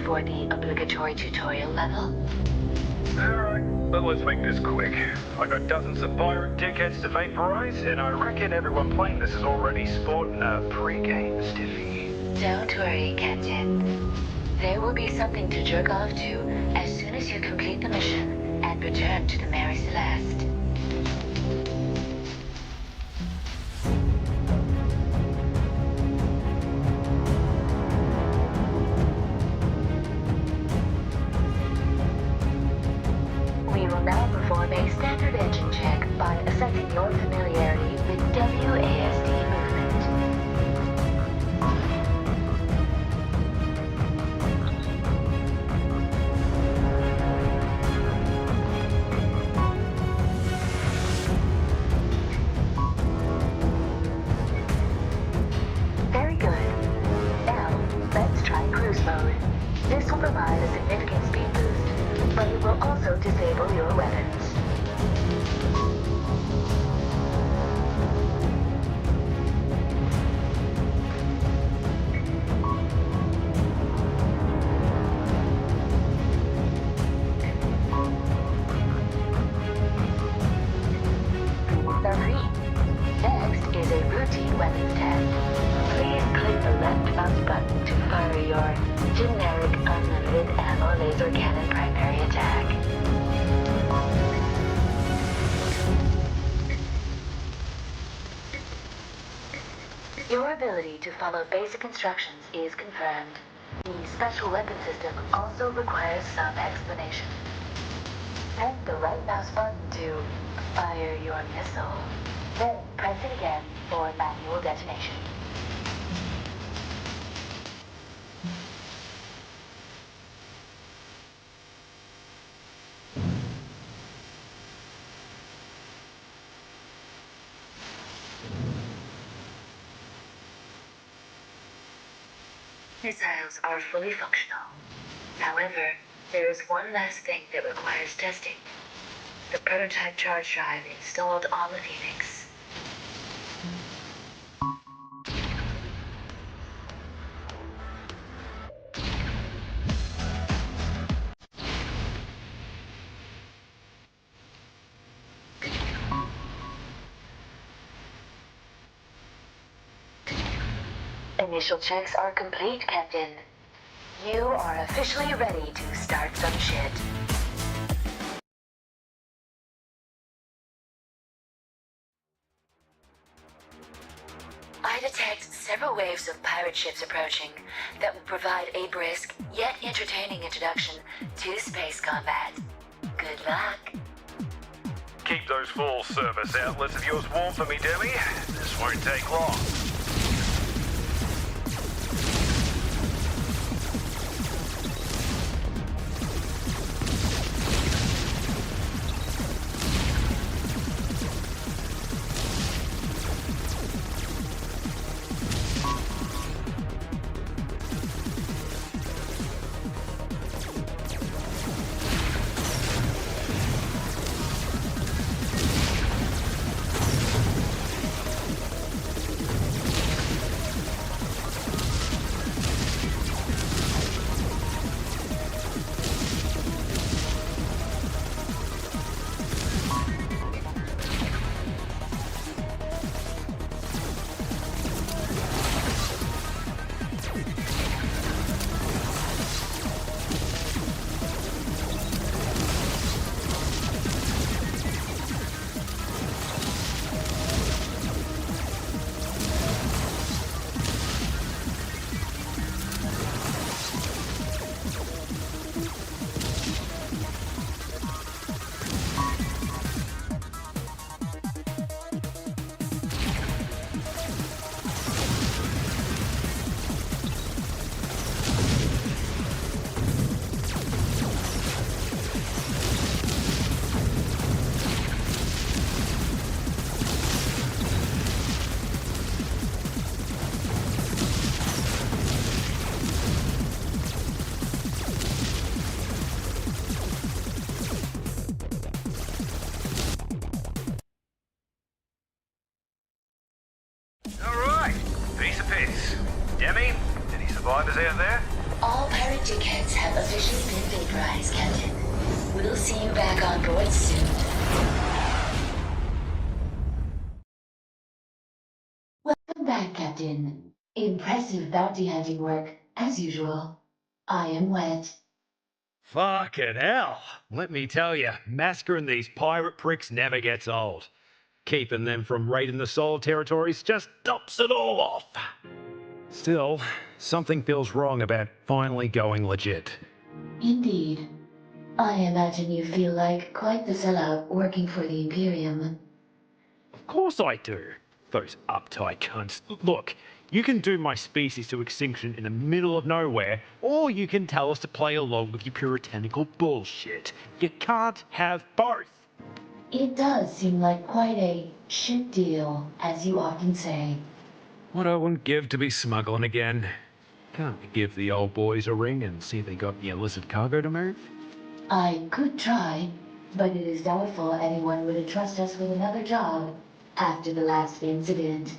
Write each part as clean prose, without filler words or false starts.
for the obligatory tutorial level? Alright, but let's make this quick. I got dozens of pirate dickheads to vaporize, and I reckon everyone playing this is already sporting a pre-game stiffy. Don't worry, Captain. There will be something to jerk off to as soon as you complete the mission and return to the Mary Celeste. We will now perform a standard engine check by assessing your familiarity with WASD movement. Very good. Now, let's try cruise mode. This will provide a significant speed boost, but it will also disable your weapons. Next is a routine weapons test. Please click the left mouse button to fire your generic unlimited ammo laser cannon primary attack. Your ability to follow basic instructions is confirmed. The special weapon system also requires some explanation. Press the right mouse button to fire your missile. Then press it again for manual detonation. Missiles are fully functional. However, there is one last thing that requires testing. The prototype charge drive installed on the Phoenix. Initial checks are complete, Captain. You are officially ready to start some shit. I detect several waves of pirate ships approaching that will provide a brisk yet entertaining introduction to space combat. Good luck. Keep those full service outlets of yours warm for me, Demi. This won't take long. Demi, any survivors out there? All pirate dickheads have officially been vaporized, Captain. We'll see you back on board soon. Welcome back, Captain. Impressive bounty hunting work, as usual. I am wet. Fucking hell. Let me tell you, massacring these pirate pricks never gets old. Keeping them from raiding the Sol territories just dumps it all off. Still, something feels wrong about finally going legit. Indeed. I imagine you feel like quite the sellout working for the Imperium. Of course I do. Those uptight cunts. Look, you can doom my species to extinction in the middle of nowhere, or you can tell us to play along with your puritanical bullshit. You can't have both. It does seem like quite a shit deal, as you often say. What I wouldn't give to be smuggling again. Can't we give the old boys a ring and see if they got any illicit cargo to move? I could try, but it is doubtful anyone would entrust us with another job after the last incident.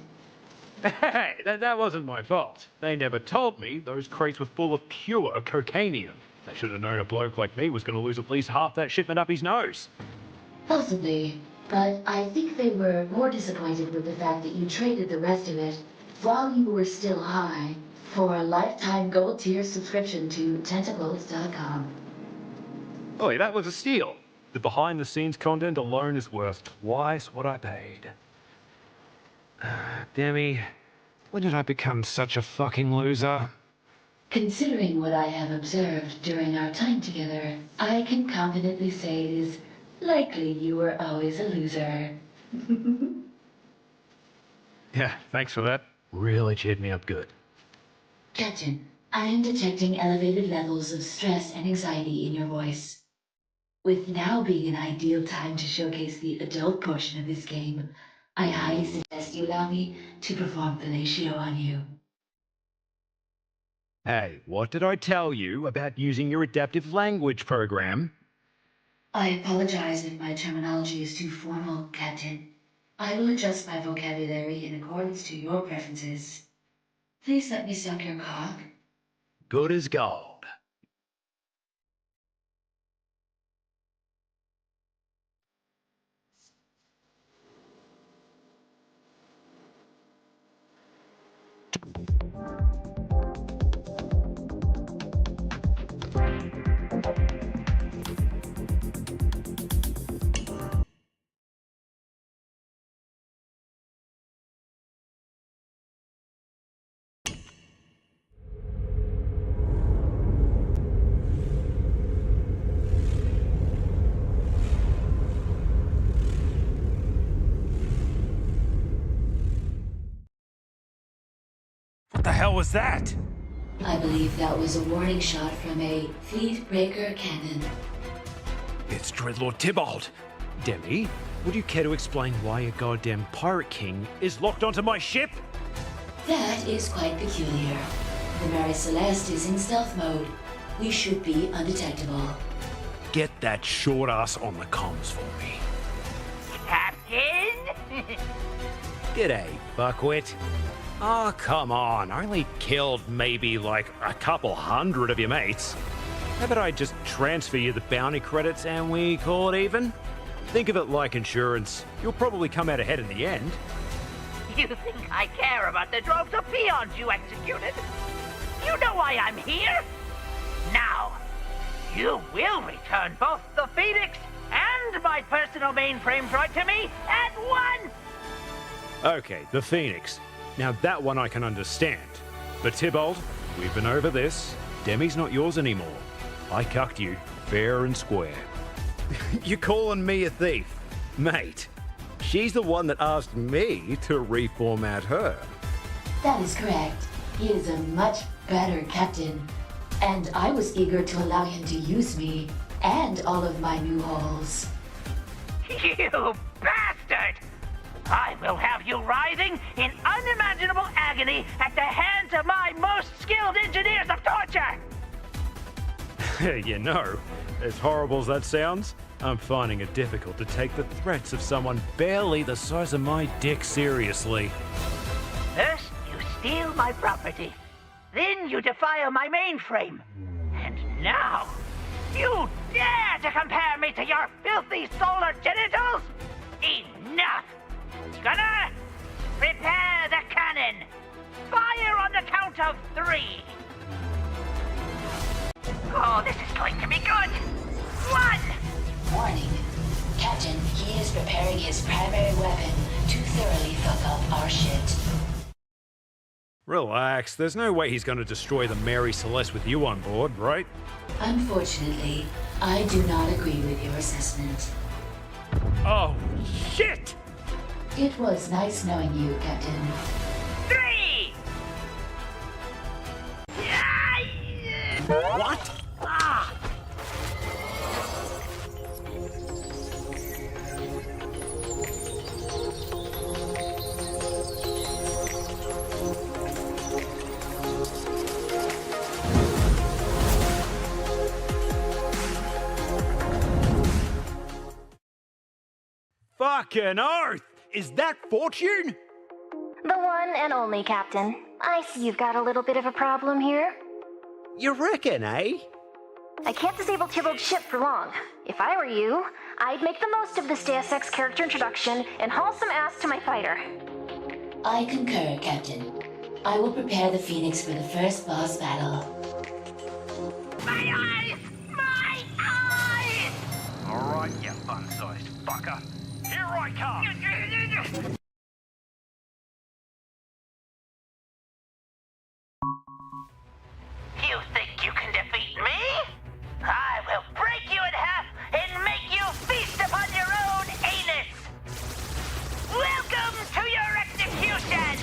Hey, that wasn't my fault. They never told me those crates were full of pure cocainium. They should have known a bloke like me was going to lose at least half that shipment up his nose. Possibly, but I think they were more disappointed with the fact that you traded the rest of it while you were still high for a lifetime gold tier subscription to tentacles.com. Oh, that was a steal. The behind-the-scenes content alone is worth twice what I paid. Demi, when did I become such a fucking loser? Considering what I have observed during our time together, I can confidently say it is likely you were always a loser. Yeah, thanks for that. Really cheered me up good. Captain, I am detecting elevated levels of stress and anxiety in your voice. With now being an ideal time to showcase the adult portion of this game, I highly suggest you allow me to perform fellatio on you. Hey, what did I tell you about using your adaptive language program? I apologize if my terminology is too formal, Captain. I will adjust my vocabulary in accordance to your preferences. Please let me suck your cock. Good as gold. What the hell was that? I believe that was a warning shot from a Fleet Breaker cannon. It's Dreadlord Tybalt. Demi, would you care to explain why a goddamn pirate king is locked onto my ship? That is quite peculiar. The Mary Celeste is in stealth mode. We should be undetectable. Get that short ass on the comms for me. Captain? G'day, fuckwit. Oh, come on. I only killed maybe like a couple hundred of your mates. How about I just transfer you the bounty credits and we call it even? Think of it like insurance. You'll probably come out ahead in the end. You think I care about the droves of peons you executed? You know why I'm here? Now, you will return both the Phoenix and my personal mainframe droid to me at once! Okay, the Phoenix. Now that one I can understand. But Tybalt, we've been over this. Demi's not yours anymore. I cucked you, fair and square. You calling me a thief? Mate, she's the one that asked me to reformat her. That is correct. He is a much better captain. And I was eager to allow him to use me and all of my new holes. You bastard! I will have you writhing in unimaginable agony at the hands of my most skilled engineers of torture! You know, as horrible as that sounds, I'm finding it difficult to take the threats of someone barely the size of my dick seriously. First, you steal my property. Then you defile my mainframe. And now, you dare to compare me to your filthy solar genitals? Enough! Gunner, prepare the cannon. Fire on the count of 3. Oh, this is going to be good. 1. Warning. Captain, he is preparing his primary weapon to thoroughly fuck up our shit. Relax, there's no way he's going to destroy the Mary Celeste with you on board, right? Unfortunately, I do not agree with your assessment. Oh, shit! It was nice knowing you, Captain. 3! What? Ah! Fucking Earth! Is that Fortune? The one and only, Captain. I see you've got a little bit of a problem here. You reckon, eh? I can't disable Tybalt's ship for long. If I were you, I'd make the most of this Deus Ex character introduction and haul some ass to my fighter. I concur, Captain. I will prepare the Phoenix for the first boss battle. My eyes! My eyes! Alright, you fun-sized fucker. Here I come! You think you can defeat me? I will break you in half and make you feast upon your own anus! Welcome to your execution!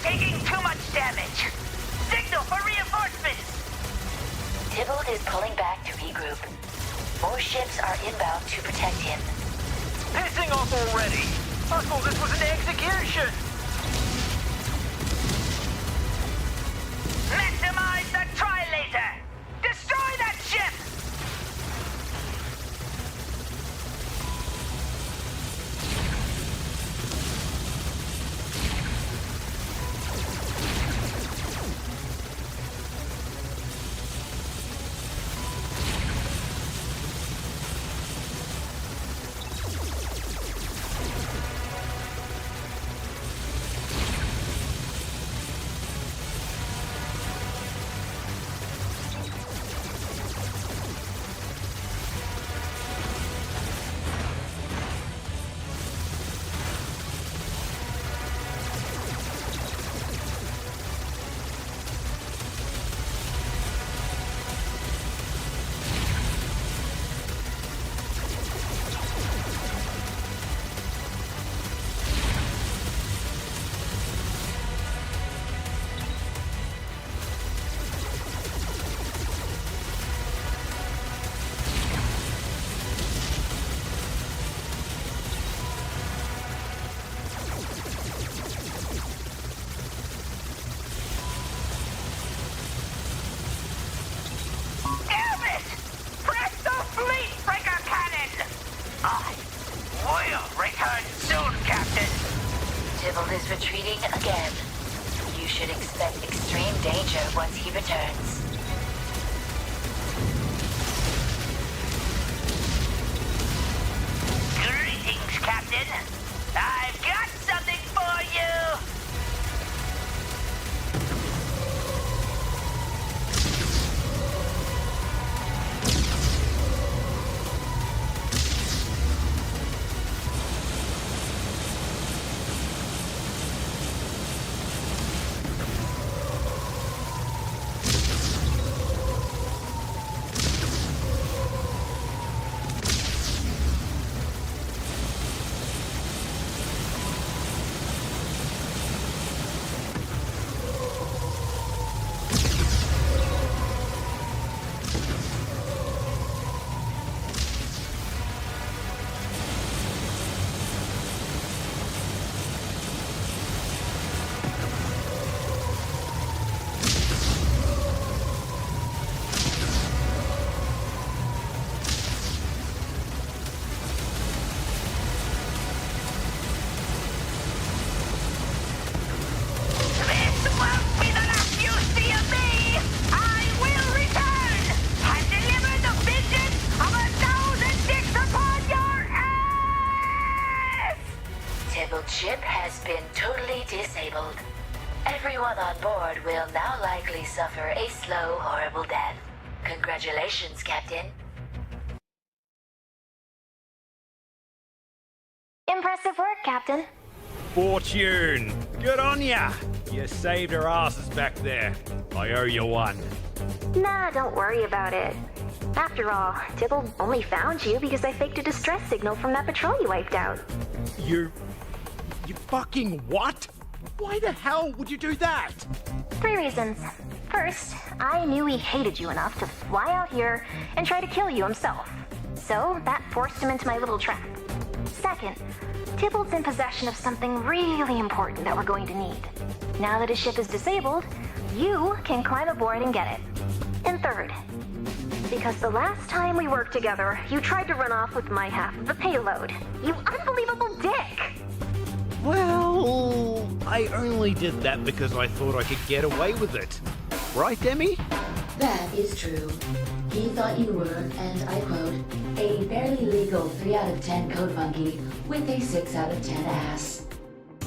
Taking too much damage. Signal for reinforcements. Tybalt is pulling back to regroup. More ships are inbound to protect him. Pissing off already. I thought this was an execution. Maximize the tri-laser. Destroy that ship. retreating again. You should expect extreme danger once he returns. Greetings, Captain. I've got something for you. Ship has been totally disabled. Everyone on board will now likely suffer a slow, horrible death. Congratulations, Captain. Impressive work, Captain. Fortune! Good on ya! You saved our asses back there. I owe you one. Nah, don't worry about it. After all, Tybalt only found you because I faked a distress signal from that patrol you wiped out. You fucking what? Why the hell would you do that? 3 reasons. First, I knew he hated you enough to fly out here and try to kill you himself. So that forced him into my little trap. Second, Tybalt's in possession of something really important that we're going to need. Now that his ship is disabled, you can climb aboard and get it. And third, because the last time we worked together, you tried to run off with my half of the payload. You unbelievable dick! Well, I only did that because I thought I could get away with it. Right, Demi? That is true. He thought you were, and I quote, a barely legal 3 out of 10 code monkey with a 6 out of 10 ass.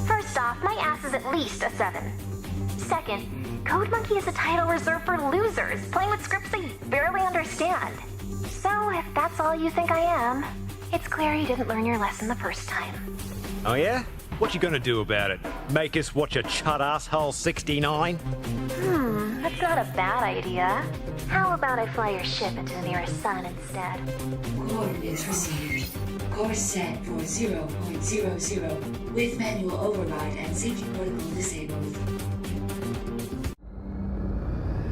First off, my ass is at least a 7. Second, Code Monkey is a title reserved for losers, playing with scripts they barely understand. So if that's all you think I am, it's clear you didn't learn your lesson the first time. Oh yeah? What you gonna do about it? Make us watch a chud asshole 69? That's not a bad idea. How about I fly your ship into the nearest sun instead? Coordinates received. Course set for 0.00 with manual override and safety protocol disabled.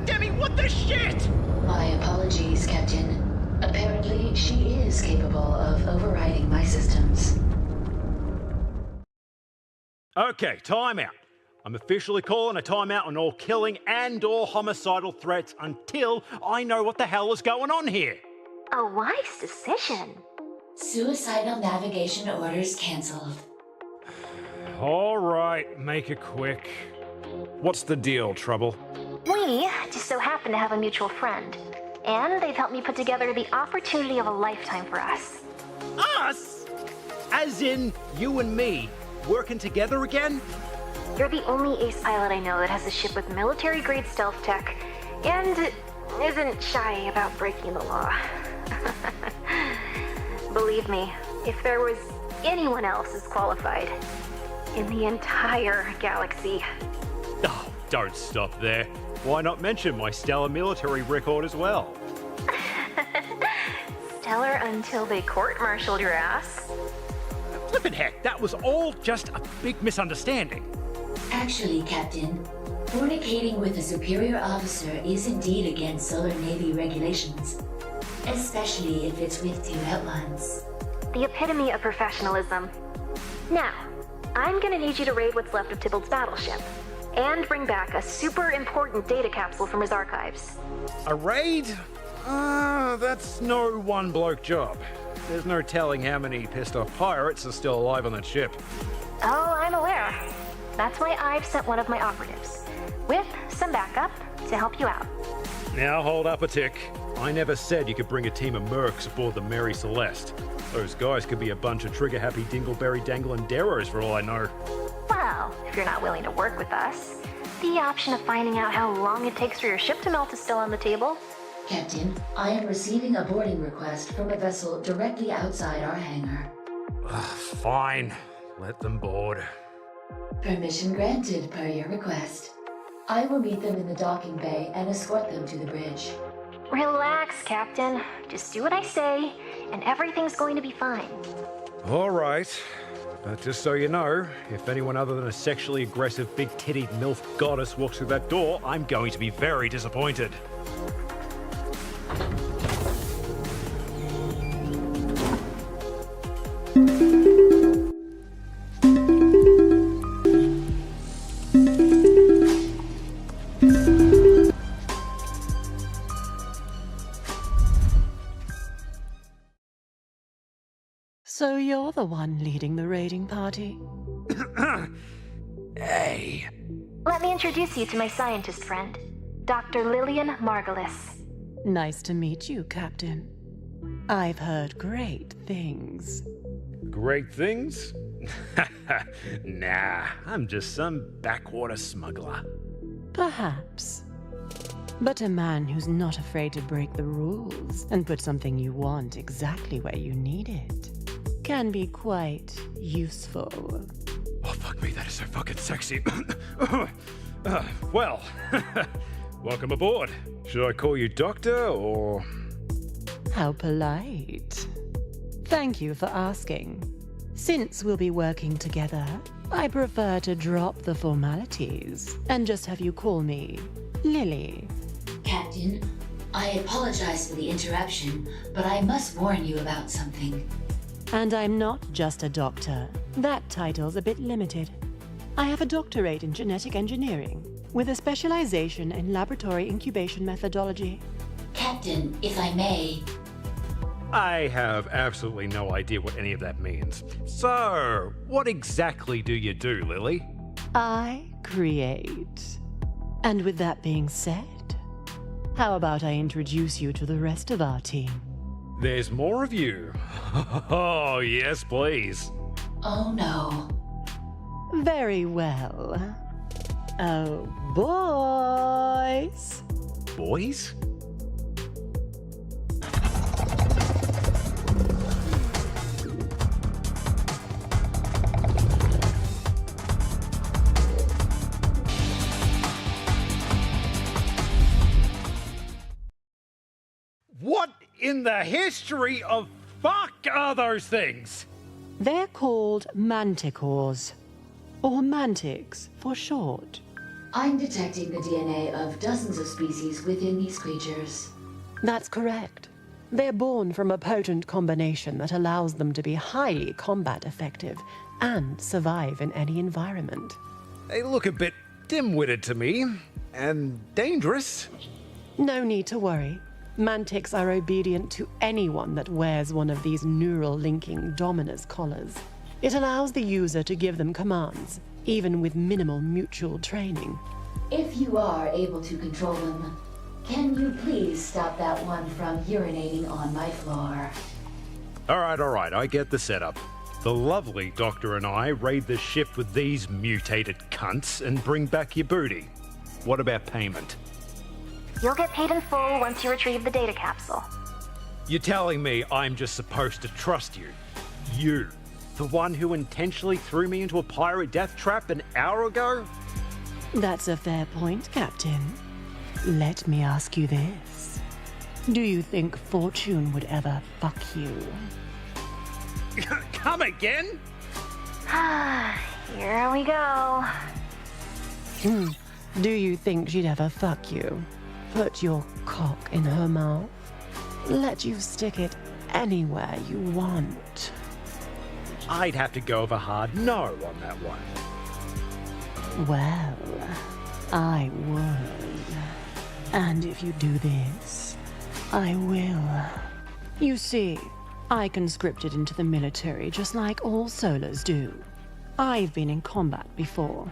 Demi, what the shit? My apologies, Captain. Apparently, she is capable of overriding my systems. Okay, timeout. I'm officially calling a timeout on all killing and or homicidal threats until I know what the hell is going on here. A wise decision. Suicidal navigation orders cancelled. All right, make it quick. What's the deal, Trouble? We just so happen to have a mutual friend, and they've helped me put together the opportunity of a lifetime for us. Us? As in you and me working together again? You're the only ace pilot I know that has a ship with military-grade stealth tech, and isn't shy about breaking the law. Believe me, if there was anyone else as qualified in the entire galaxy. Oh, don't stop there. Why not mention my stellar military record as well? Stellar until they court-martialed your ass. Flippin' heck, that was all just a big misunderstanding. Actually, Captain, fornicating with a superior officer is indeed against Solar Navy regulations, especially if it's with 2 outlines. The epitome of professionalism. Now, I'm gonna need you to raid what's left of Tybalt's battleship, and bring back a super important data capsule from his archives. A raid? That's no one bloke job. There's no telling how many pissed off pirates are still alive on that ship. Oh, I'm aware. That's why I've sent one of my operatives, with some backup, to help you out. Now hold up a tick. I never said you could bring a team of mercs aboard the Mary Celeste. Those guys could be a bunch of trigger-happy dingleberry dangling deros for all I know. Well, if you're not willing to work with us, the option of finding out how long it takes for your ship to melt is still on the table. Captain, I am receiving a boarding request from a vessel directly outside our hangar. Fine. Let them board. Permission granted per your request. I will meet them in the docking bay and escort them to the bridge. Relax, Captain. Just do what I say, and everything's going to be fine. All right. But just so you know, if anyone other than a sexually aggressive, big-tittied MILF goddess walks through that door, I'm going to be very disappointed. So you're the one leading the raiding party? Hey. Let me introduce you to my scientist friend, Dr. Lillian Margulis. Nice to meet you, Captain. I've heard great things. Great things? Nah, I'm just some backwater smuggler. Perhaps. But a man who's not afraid to break the rules and put something you want exactly where you need it can be quite useful. Oh, fuck me, that is so fucking sexy. Well, welcome aboard. Should I call you Doctor, or...? How polite. Thank you for asking. Since we'll be working together, I prefer to drop the formalities and just have you call me Lily. Captain, I apologize for the interruption, but I must warn you about something. And I'm not just a doctor. That title's a bit limited. I have a doctorate in genetic engineering, with a specialization in laboratory incubation methodology. Captain, if I may... I have absolutely no idea what any of that means. So, what exactly do you do, Lily? I create. And with that being said, how about I introduce you to the rest of our team? There's more of you. Oh, yes, please. Oh no. Very well. Oh, boys. Boys? What in the history of fuck are those things? They're called manticores, or mantics for short. I'm detecting the DNA of dozens of species within these creatures. That's correct. They're born from a potent combination that allows them to be highly combat effective and survive in any environment. They look a bit dim-witted to me, and dangerous. No need to worry. Mantics are obedient to anyone that wears one of these neural-linking Dominus collars. It allows the user to give them commands, even with minimal mutual training. If you are able to control them, can you please stop that one from urinating on my floor? All right, I get the setup. The lovely Doctor and I raid the ship with these mutated cunts and bring back your booty. What about payment? You'll get paid in full once you retrieve the data capsule. You're telling me I'm just supposed to trust you? You, the one who intentionally threw me into a pirate death trap an hour ago? That's a fair point, Captain. Let me ask you this. Do you think Fortune would ever fuck you? Come again? Here we go. Do you think she'd ever fuck you? Put your cock in her mouth? Let you stick it anywhere you want? I'd have to go with a hard no on that one. Well, I would. And if you do this, I will. You see, I conscripted into the military just like all solars do. I've been in combat before,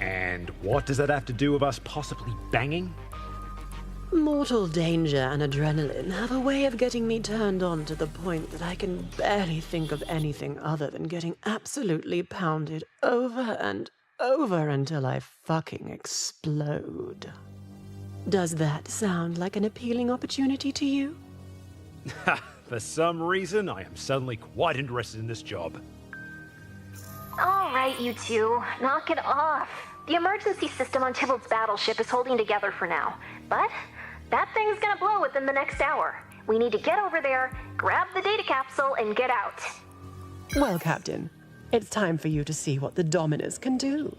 And what does that have to do with us possibly banging? Mortal danger and adrenaline have a way of getting me turned on to the point that I can barely think of anything other than getting absolutely pounded over and over until I fucking explode. Does that sound like an appealing opportunity to you? For some reason, I am suddenly quite interested in this job. All right, you two, knock it off. The emergency system on Tybalt's battleship is holding together for now, but that thing's gonna blow within the next hour. We need to get over there, grab the data capsule, and get out. Well, Captain, it's time for you to see what the Dominus can do.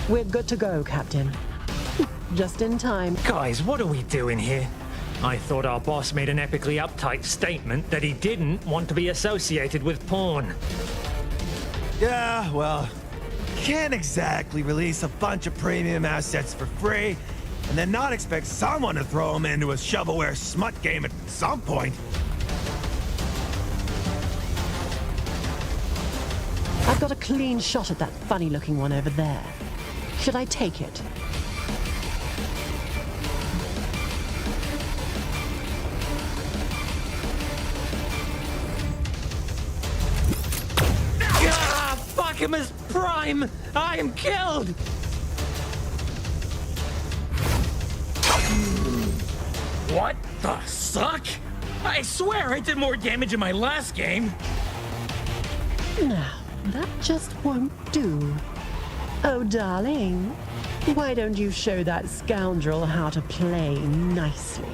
We're good to go, Captain. Just in time. Guys, what are we doing here? I thought our boss made an epically uptight statement that he didn't want to be associated with porn. Yeah, well, can't exactly release a bunch of premium assets for free and then not expect someone to throw them into a shovelware smut game at some point. I've got a clean shot at that funny-looking one over there. Should I take it? Ah, Bacchus Prime! I am killed! What the suck? I swear I did more damage in my last game. Now, that just won't do. Oh, darling, why don't you show that scoundrel how to play nicely?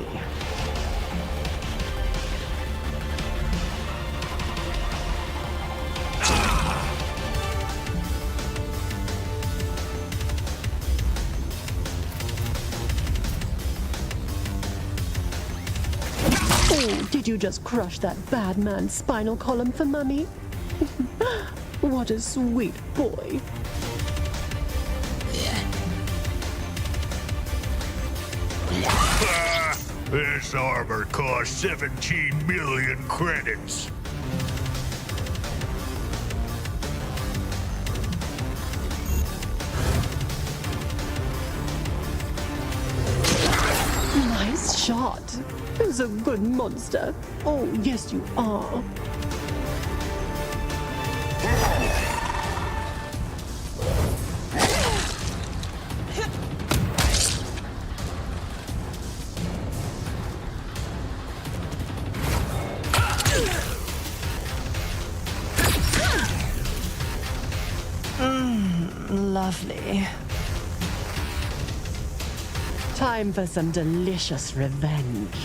Oh, did you just crush that bad man's spinal column for Mummy? What a sweet boy. This armor costs 17 million credits. Nice shot. Who's a good monster? Oh, yes, you are. Lovely. Time for some delicious revenge.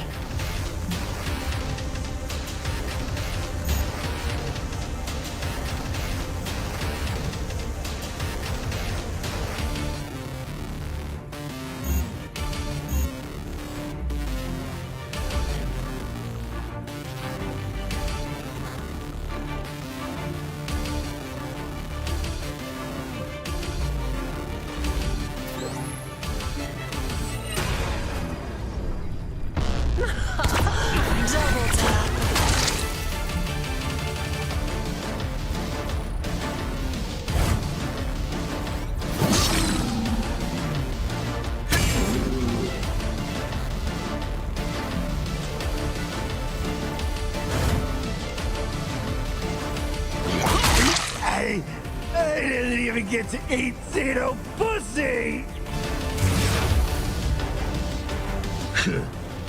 I didn't even get to eat Zeno pussy!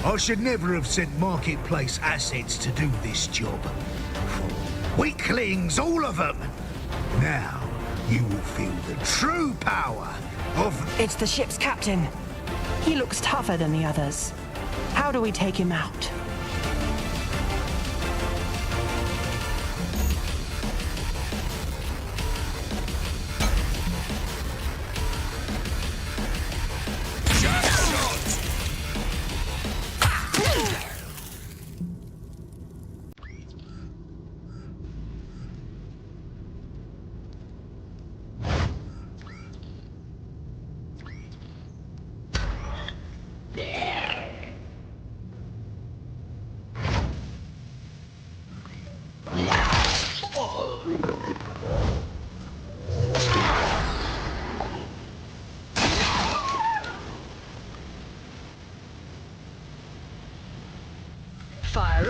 I should never have sent marketplace assets to do this job. Weaklings, all of them! Now, you will feel the true power of... It's the ship's captain. He looks tougher than the others. How do we take him out?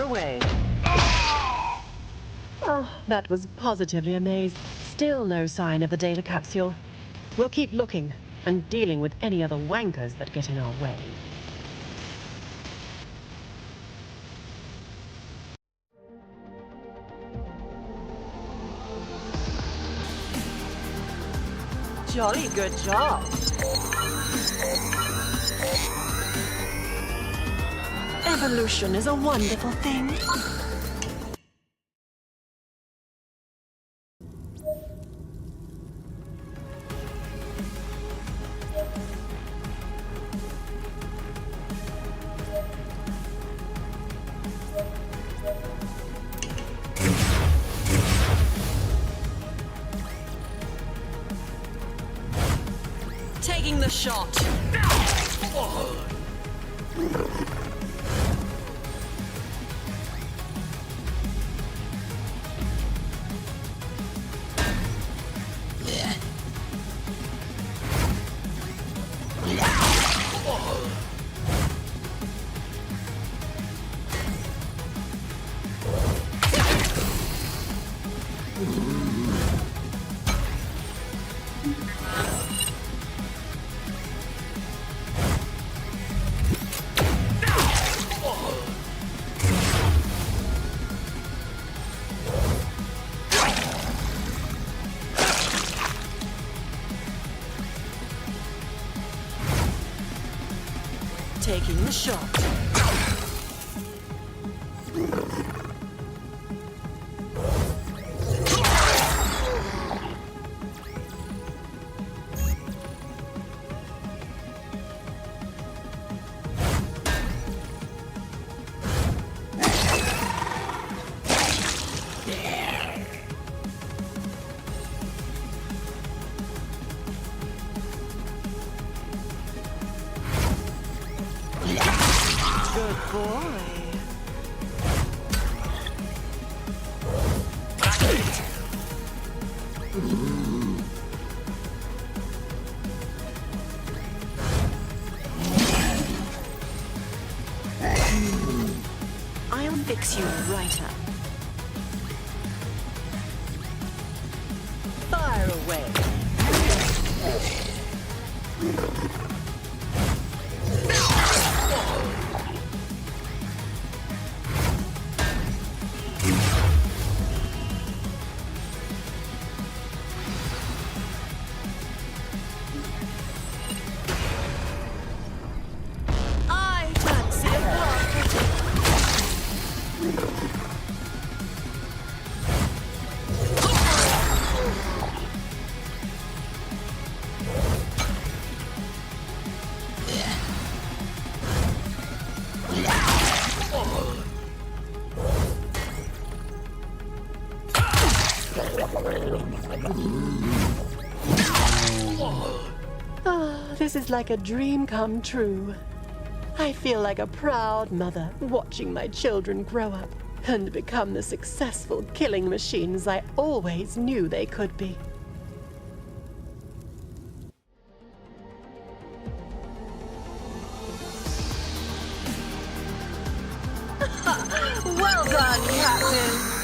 away. Oh, that was positively amazing. Still no sign of the data capsule. We'll keep looking and dealing with any other wankers that get in our way. Jolly good job. Evolution is a wonderful thing. Taking the shot. Taking the shot. Good boy. I'll fix you right up. Fire away. This is like a dream come true. I feel like a proud mother watching my children grow up and become the successful killing machines I always knew they could be. Well done, Captain!